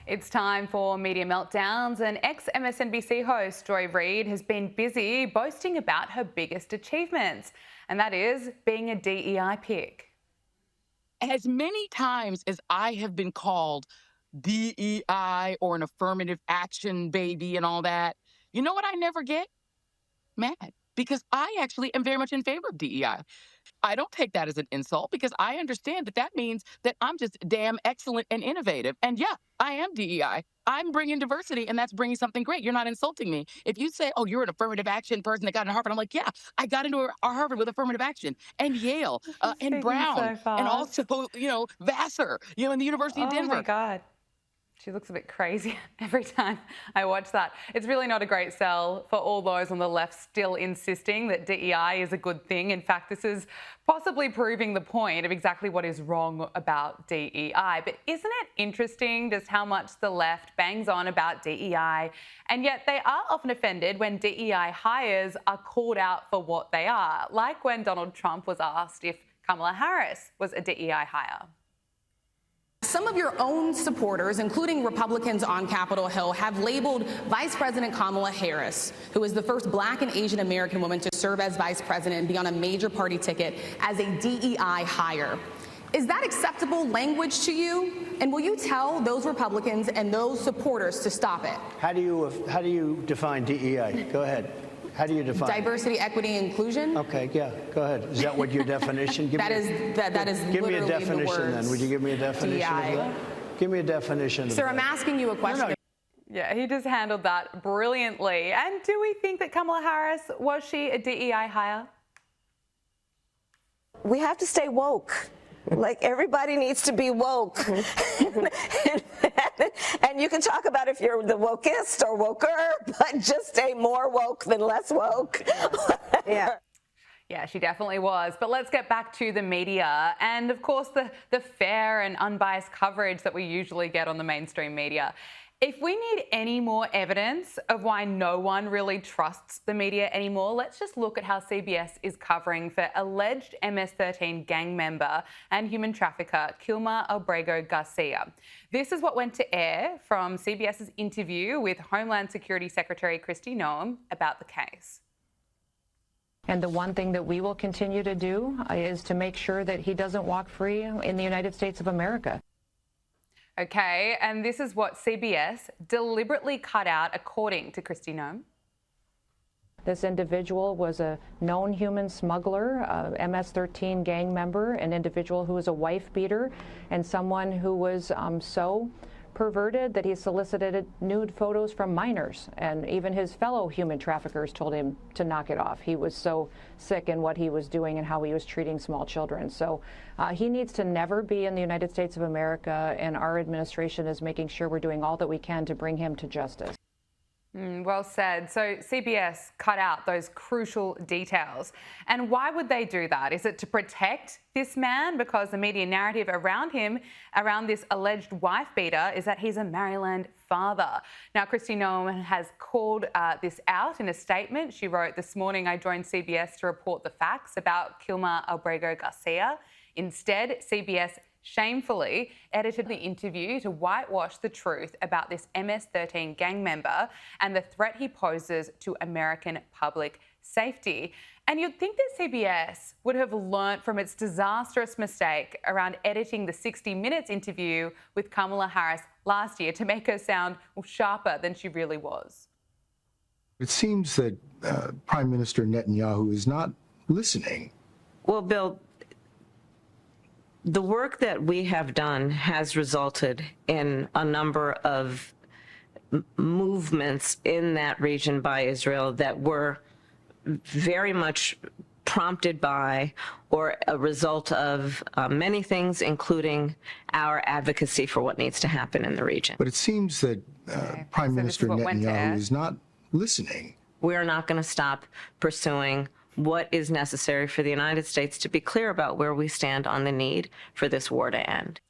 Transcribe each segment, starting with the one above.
It's time for Media Meltdowns, and ex-MSNBC host Joy Reid has been busy boasting about her biggest achievements, and that is being a DEI pick. As many times as I have been called DEI or an affirmative action baby and all that, you know what I never get? Mad. Because I actually am very much in favor of DEI. I don't take that as an insult because I understand that that means that I'm just damn excellent and innovative. And yeah, I am DEI. I'm bringing diversity, and that's bringing something great. You're not insulting me. If you say, oh, you're an affirmative action person that got into Harvard, I'm like, yeah, I got into Harvard with affirmative action, and Yale, and Brown, and also, Vassar, and the University of Denver. Oh my God. She looks a bit crazy every time I watch that. It's really not a great sell for all those on the left still insisting that DEI is a good thing. In fact, this is possibly proving the point of exactly what is wrong about DEI. But isn't it interesting just how much the left bangs on about DEI, and yet they are often offended when DEI hires are called out for what they are, like when Donald Trump was asked if Kamala Harris was a DEI hire. Some of your own supporters, including Republicans on Capitol Hill, have labeled Vice President Kamala Harris, who is the first Black and Asian American woman to serve as vice president and be on a major party ticket, as a DEI hire. Is that acceptable language to you? And will you tell those Republicans and those supporters to stop it? How do you define DEI? Go ahead. How do you define diversity, equity, inclusion? Okay, yeah, go ahead. Is that what your definition? That is give me a literally definition the words then. Would you give me a definition DEI. of that? Give me a definition. Sir, of I'm that. asking you a question. No. Yeah, he just handled that brilliantly. And do we think that Kamala Harris, was she a DEI hire? We have to stay woke. Like, everybody needs to be woke. and you can talk about if you're the wokest or woker, but just stay more woke than less woke. Yeah. Yeah, she definitely was. But let's get back to the media and, of course, the fair and unbiased coverage that we usually get on the mainstream media. If we need any more evidence of why no one really trusts the media anymore, let's just look at how CBS is covering for alleged MS-13 gang member and human trafficker Kilmer Albrego Garcia. This is what went to air from CBS's interview with Homeland Security Secretary Kristi Noem about the case. And the one thing that we will continue to do is to make sure that he doesn't walk free in the United States of America. Okay, and this is what CBS deliberately cut out, according to Kristi Noem. This individual was a known human smuggler, a MS-13 gang member, an individual who was a wife beater, and someone who was so perverted that he solicited nude photos from minors, and even his fellow human traffickers told him to knock it off. He was so sick in what he was doing and how he was treating small children. So he needs to never be in the United States of America, and our administration is making sure we're doing all that we can to bring him to justice. Well said. So CBS cut out those crucial details. And why would they do that? Is it to protect this man? Because the media narrative around him, around this alleged wife beater, is that he's a Maryland father. Now, Kristi Noem has called this out in a statement. She wrote, "This morning I joined CBS to report the facts about Kilmer Albrego Garcia. Instead, CBS shamefully edited the interview to whitewash the truth about this MS-13 gang member and the threat he poses to American public safety." And you'd think that CBS would have learnt from its disastrous mistake around editing the 60 Minutes interview with Kamala Harris last year to make her sound sharper than she really was. It seems that Prime Minister Netanyahu is not listening. Well, Bill, the work that we have done has resulted in a number of movements in that region by Israel that were very much prompted by or a result of many things, including our advocacy for what needs to happen in the region. But it seems that Prime Minister Netanyahu is not listening. We are not going to stop pursuing what is necessary for the United States to be clear about where we stand on the need for this war to end.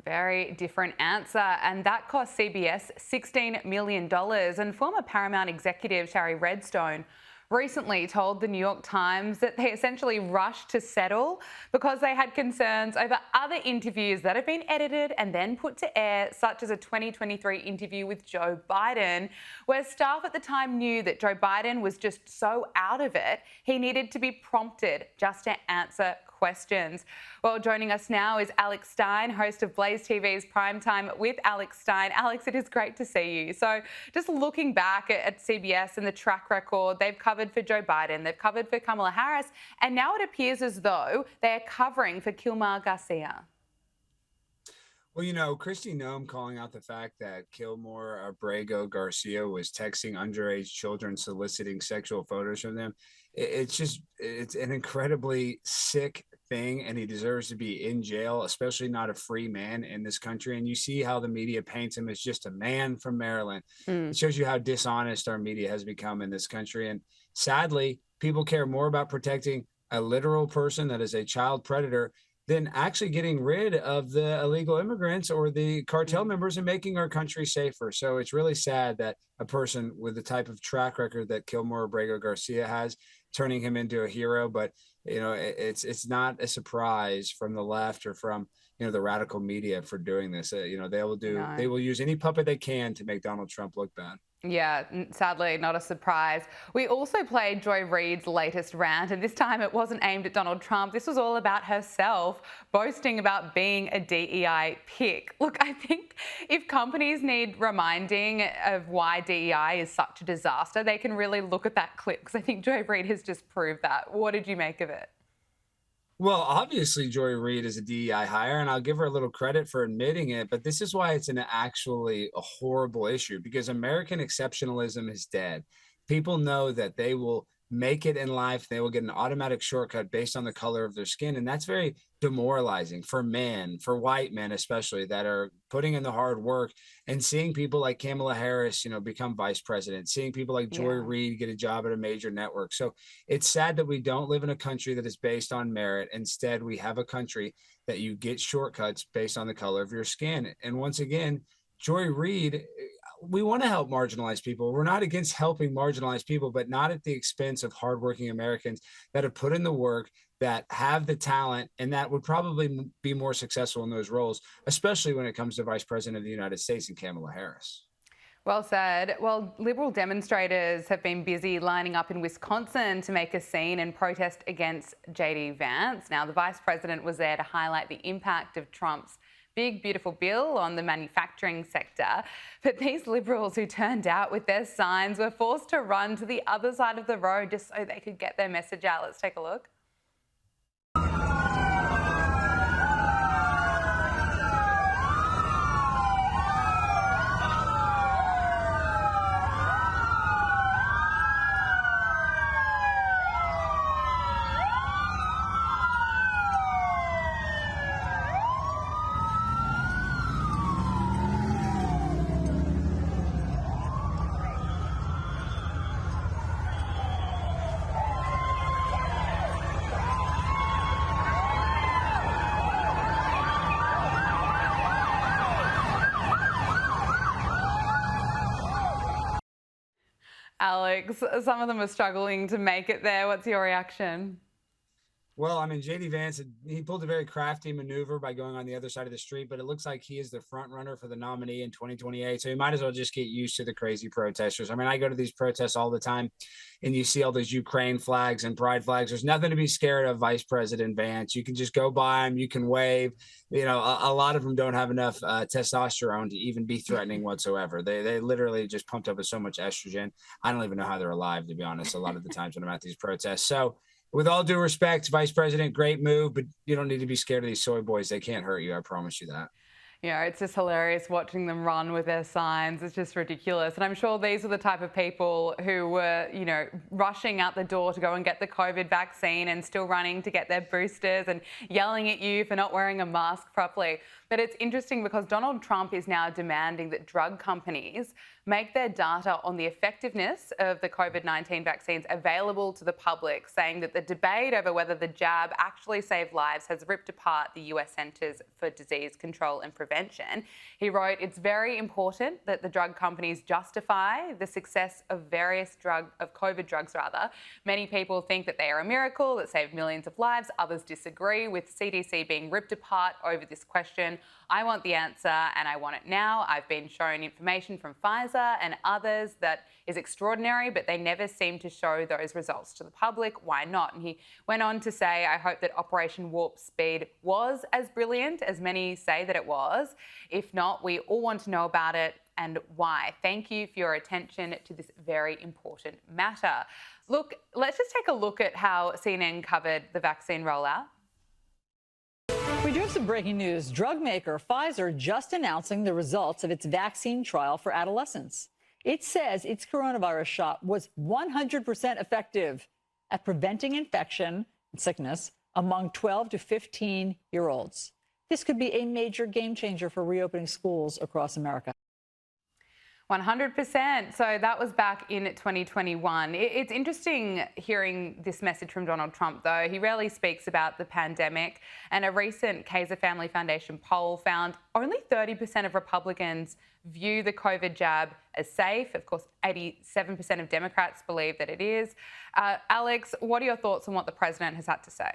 Very different answer, and that cost CBS $16 million. And former Paramount executive Shari Redstone recently told the New York Times that they essentially rushed to settle because they had concerns over other interviews that have been edited and then put to air, such as a 2023 interview with Joe Biden, where staff at the time knew that Joe Biden was just so out of it, he needed to be prompted just to answer questions. Well, joining us now is Alex Stein, host of Blaze TV's Primetime with Alex Stein. Alex, it is great to see you. So just looking back at CBS and the track record, they've covered for Joe Biden, they've covered for Kamala Harris, and now it appears as though they are covering for Kilmar Garcia. Well, you know, Kristi Noem calling out the fact that Kilmar Abrego Garcia was texting underage children, soliciting sexual photos from them. It's an incredibly sick thing, and he deserves to be in jail, especially not a free man in this country. And you see how the media paints him as just a man from Maryland. It shows you how dishonest our media has become in this country. And sadly, people care more about protecting a literal person that is a child predator than actually getting rid of the illegal immigrants or the cartel members and making our country safer. So it's really sad that a person with the type of track record that Kilmar Abrego Garcia has, turning him into a hero. But, you know, it's not a surprise from the left or from, you know, the radical media for doing this. You know, they will use any puppet they can to make Donald Trump look bad. Yeah, sadly, not a surprise. We also played Joy Reid's latest rant, and this time it wasn't aimed at Donald Trump. This was all about herself, boasting about being a DEI pick. Look, I think if companies need reminding of why DEI is such a disaster, they can really look at that clip, because I think Joy Reid has just proved that. What did you make of it? Well, obviously, Joy Reid is a DEI hire, and I'll give her a little credit for admitting it. But this is why it's actually a horrible issue, because American exceptionalism is dead. People know that they will make it in life. They will get an automatic shortcut based on the color of their skin. And that's very demoralizing for men, for white men especially, that are putting in the hard work and seeing people like Kamala Harris, you know, become vice president, seeing people like Joy Reid get a job at a major network. So it's sad that we don't live in a country that is based on merit. Instead, we have a country that you get shortcuts based on the color of your skin. And once again, Joy Reid, we want to help marginalized people. We're not against helping marginalized people, but not at the expense of hardworking Americans that have put in the work, that have the talent, and that would probably be more successful in those roles, especially when it comes to Vice President of the United States and Kamala Harris. Well said. Well, Liberal demonstrators have been busy lining up in Wisconsin to make a scene and protest against JD Vance. Now, the Vice President was there to highlight the impact of Trump's big, beautiful bill on the manufacturing sector. But these Liberals who turned out with their signs were forced to run to the other side of the road just so they could get their message out. Let's take a look. Alex, some of them are struggling to make it there. What's your reaction? Well, I mean, JD Vance, he pulled a very crafty maneuver by going on the other side of the street, but it looks like he is the front runner for the nominee in 2028. So he might as well just get used to the crazy protesters. I mean, I go to these protests all the time, and you see all those Ukraine flags and pride flags. There's nothing to be scared of, Vice President Vance. You can just go by them. You can wave. You know, a lot of them don't have enough testosterone to even be threatening whatsoever. They literally just pumped up with so much estrogen. I don't even know how they're alive, to be honest, a lot of the times when I'm at these protests. So, with all due respect, Vice President, great move, but you don't need to be scared of these soy boys. They can't hurt you. I promise you that. Yeah, it's just hilarious watching them run with their signs. It's just ridiculous. And I'm sure these are the type of people who were, you know, rushing out the door to go and get the COVID vaccine and still running to get their boosters and yelling at you for not wearing a mask properly. But it's interesting because Donald Trump is now demanding that drug companies make their data on the effectiveness of the COVID-19 vaccines available to the public, saying that the debate over whether the jab actually saved lives has ripped apart the US Centers for Disease Control and Prevention. He wrote, "It's very important that the drug companies justify the success of various COVID drugs. Many people think that they are a miracle that saved millions of lives. Others disagree, with CDC being ripped apart over this question. I want the answer and I want it now. I've been shown information from Pfizer and others that is extraordinary, but they never seem to show those results to the public. Why not?" And he went on to say, "I hope that Operation Warp Speed was as brilliant as many say that it was. If not, we all want to know about it and why. Thank you for your attention to this very important matter." Look, let's just take a look at how CNN covered the vaccine rollout. We do have some breaking news. Drug maker Pfizer just announcing the results of its vaccine trial for adolescents. It says its coronavirus shot was 100% effective at preventing infection and sickness among 12 to 15-year-olds. This could be a major game changer for reopening schools across America. 100%. So that was back in 2021. It's interesting hearing this message from Donald Trump, though. He rarely speaks about the pandemic. And a recent Kaiser Family Foundation poll found only 30% of Republicans view the COVID jab as safe. Of course, 87% of Democrats believe that it is. Alex, what are your thoughts on what the president has had to say?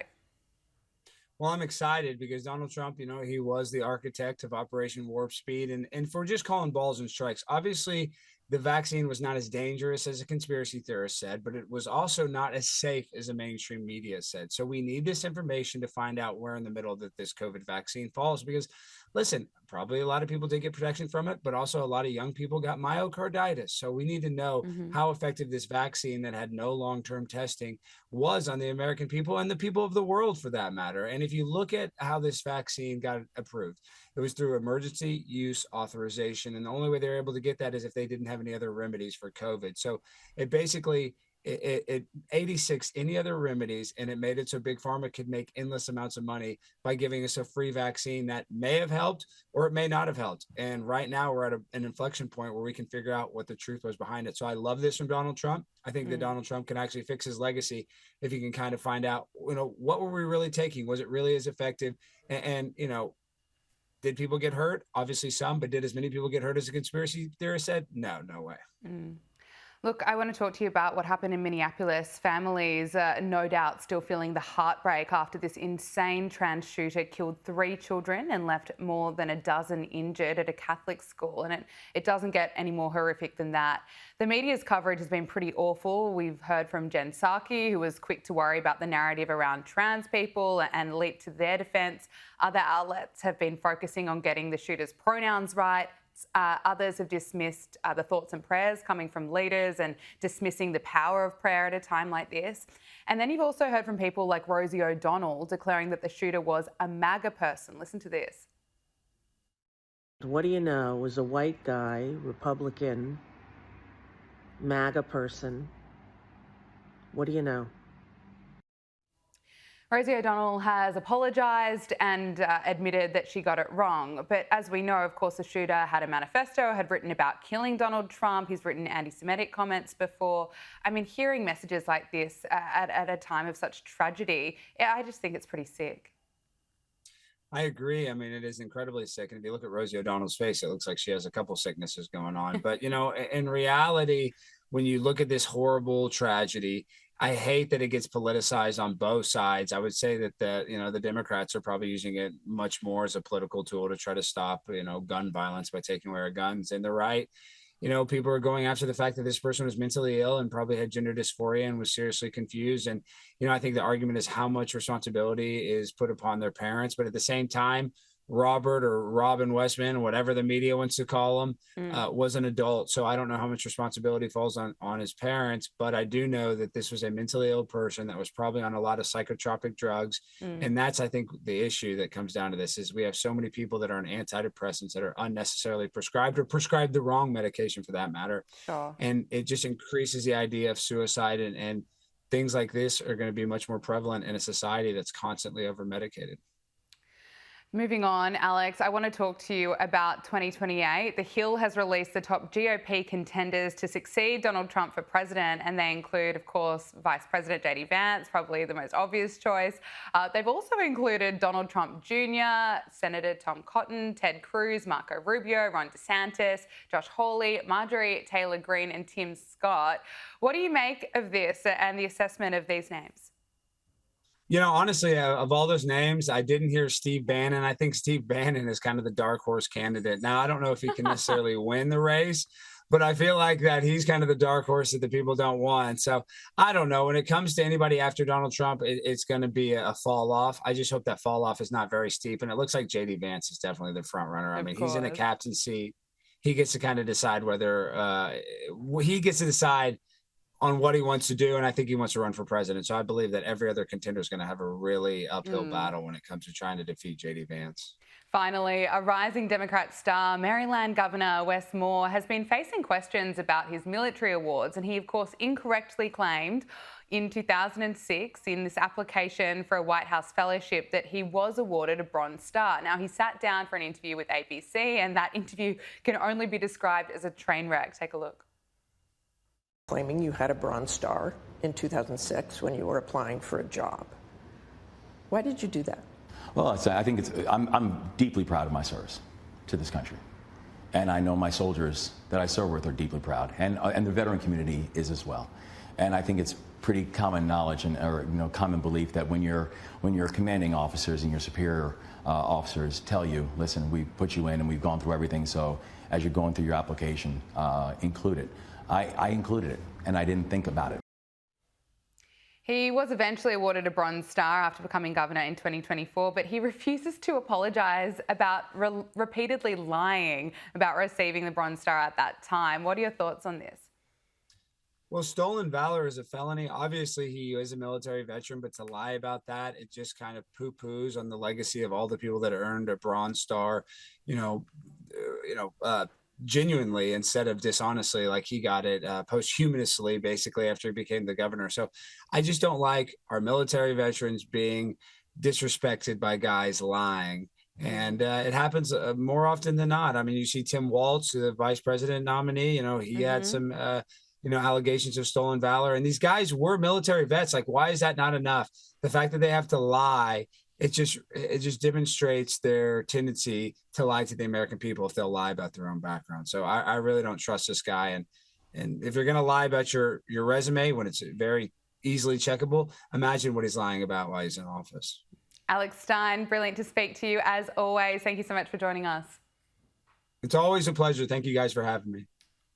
Well, I'm excited because Donald Trump, he was the architect of Operation Warp Speed. And if we're just calling balls and strikes, obviously the vaccine was not as dangerous as a conspiracy theorist said, but it was also not as safe as the mainstream media said. So we need this information to find out where in the middle that this COVID vaccine falls, because listen, probably a lot of people did get protection from it, but also a lot of young people got myocarditis. So we need to know how effective this vaccine that had no long-term testing was on the American people and the people of the world for that matter. And if you look at how this vaccine got approved, it was through emergency use authorization. And the only way they were able to get that is if they didn't have any other remedies for COVID. So it basically, it 86 any other remedies, and it made it so Big Pharma could make endless amounts of money by giving us a free vaccine that may have helped or it may not have helped. And right now we're at an inflection point where we can figure out what the truth was behind it. So I love this from Donald Trump. I think that Donald Trump can actually fix his legacy if he can kind of find out, what were we really taking? Was it really as effective? And did people get hurt? Obviously some, but did as many people get hurt as a conspiracy theorist said? No way. Look, I want to talk to you about what happened in Minneapolis. Families, no doubt, still feeling the heartbreak after this insane trans shooter killed 3 children and left more than a dozen injured at a Catholic school. And it doesn't get any more horrific than that. The media's coverage has been pretty awful. We've heard from Jen Psaki, who was quick to worry about the narrative around trans people and leaped to their defence. Other outlets have been focusing on getting the shooter's pronouns right. Others have dismissed the thoughts and prayers coming from leaders and dismissing the power of prayer at a time like this. And then you've also heard from people like Rosie O'Donnell declaring that the shooter was a MAGA person. Listen to this. What do you know? Was a white guy, Republican, MAGA person. What do you know? Rosie O'Donnell has apologised and admitted that she got it wrong. But as we know, of course, the shooter had a manifesto, had written about killing Donald Trump. He's written anti-Semitic comments before. I mean, hearing messages like this at a time of such tragedy, I just think it's pretty sick. I agree. I mean, it is incredibly sick. And if you look at Rosie O'Donnell's face, it looks like she has a couple sicknesses going on. But, in reality, when you look at this horrible tragedy, I hate that it gets politicized on both sides. I would say that the Democrats are probably using it much more as a political tool to try to stop, gun violence by taking away our guns. And the right, people are going after the fact that this person was mentally ill and probably had gender dysphoria and was seriously confused. And, I think the argument is how much responsibility is put upon their parents. But at the same time, Robert or Robin Westman, whatever the media wants to call him, was an adult. So I don't know how much responsibility falls on his parents, but I do know that this was a mentally ill person that was probably on a lot of psychotropic drugs. And that's, I think, the issue that comes down to this is we have so many people that are on antidepressants that are unnecessarily prescribed or prescribed the wrong medication for that matter. Sure. And it just increases the idea of suicide and things like this are going to be much more prevalent in a society that's constantly over medicated. Moving on, Alex, I want to talk to you about 2028. The Hill has released the top GOP contenders to succeed Donald Trump for president, and they include, of course, Vice President JD Vance, probably the most obvious choice. They've also included Donald Trump Jr., Senator Tom Cotton, Ted Cruz, Marco Rubio, Ron DeSantis, Josh Hawley, Marjorie Taylor Greene, and Tim Scott. What do you make of this and the assessment of these names? You know, honestly, of all those names, I didn't hear Steve Bannon. I think Steve Bannon is kind of the dark horse candidate. Now, I don't know if he can necessarily win the race, but I feel like that he's kind of the dark horse that the people don't want. So I don't know. When it comes to anybody after Donald Trump, it's going to be a fall off. I just hope that fall off is not very steep. And it looks like JD Vance is definitely the front runner. I mean, he's in a captain seat. He gets to kind of decide whether he gets to decide on what he wants to do, and I think he wants to run for president. So I believe that every other contender is going to have a really uphill battle when it comes to trying to defeat JD Vance. Finally, a rising Democrat star, Maryland Governor Wes Moore, has been facing questions about his military awards, and he, of course, incorrectly claimed in 2006 in this application for a White House fellowship that he was awarded a Bronze Star. Now, he sat down for an interview with ABC, and that interview can only be described as a train wreck. Take a look. Claiming you had a Bronze Star in 2006 when you were applying for a job. Why did you do that? Well, I think I'm deeply proud of my service to this country. And I know my soldiers that I serve with are deeply proud. And the veteran community is as well. And I think it's pretty common knowledge or common belief that when your commanding officers and your superior officers tell you, listen, we put you in and we've gone through everything, so as you're going through your application, include it. I included it, and I didn't think about it. He was eventually awarded a Bronze Star after becoming governor in 2024, but he refuses to apologise about repeatedly lying about receiving the Bronze Star at that time. What are your thoughts on this? Well, stolen valor is a felony. Obviously, he is a military veteran, but to lie about that, it just kind of poo-poos on the legacy of all the people that earned a Bronze Star, genuinely instead of dishonestly, like he got it posthumously, basically, after he became the governor. So I just don't like our military veterans being disrespected by guys lying. And it happens more often than not. I mean, you see Tim Walz, the vice president nominee, he had some, allegations of stolen valor. And these guys were military vets. Like, why is that not enough? The fact that they have to lie, it just demonstrates their tendency to lie to the American people if they'll lie about their own background. So I really don't trust this guy. And if you're going to lie about your resume when it's very easily checkable, imagine what he's lying about while he's in office. Alex Stein, brilliant to speak to you as always. Thank you so much for joining us. It's always a pleasure. Thank you guys for having me.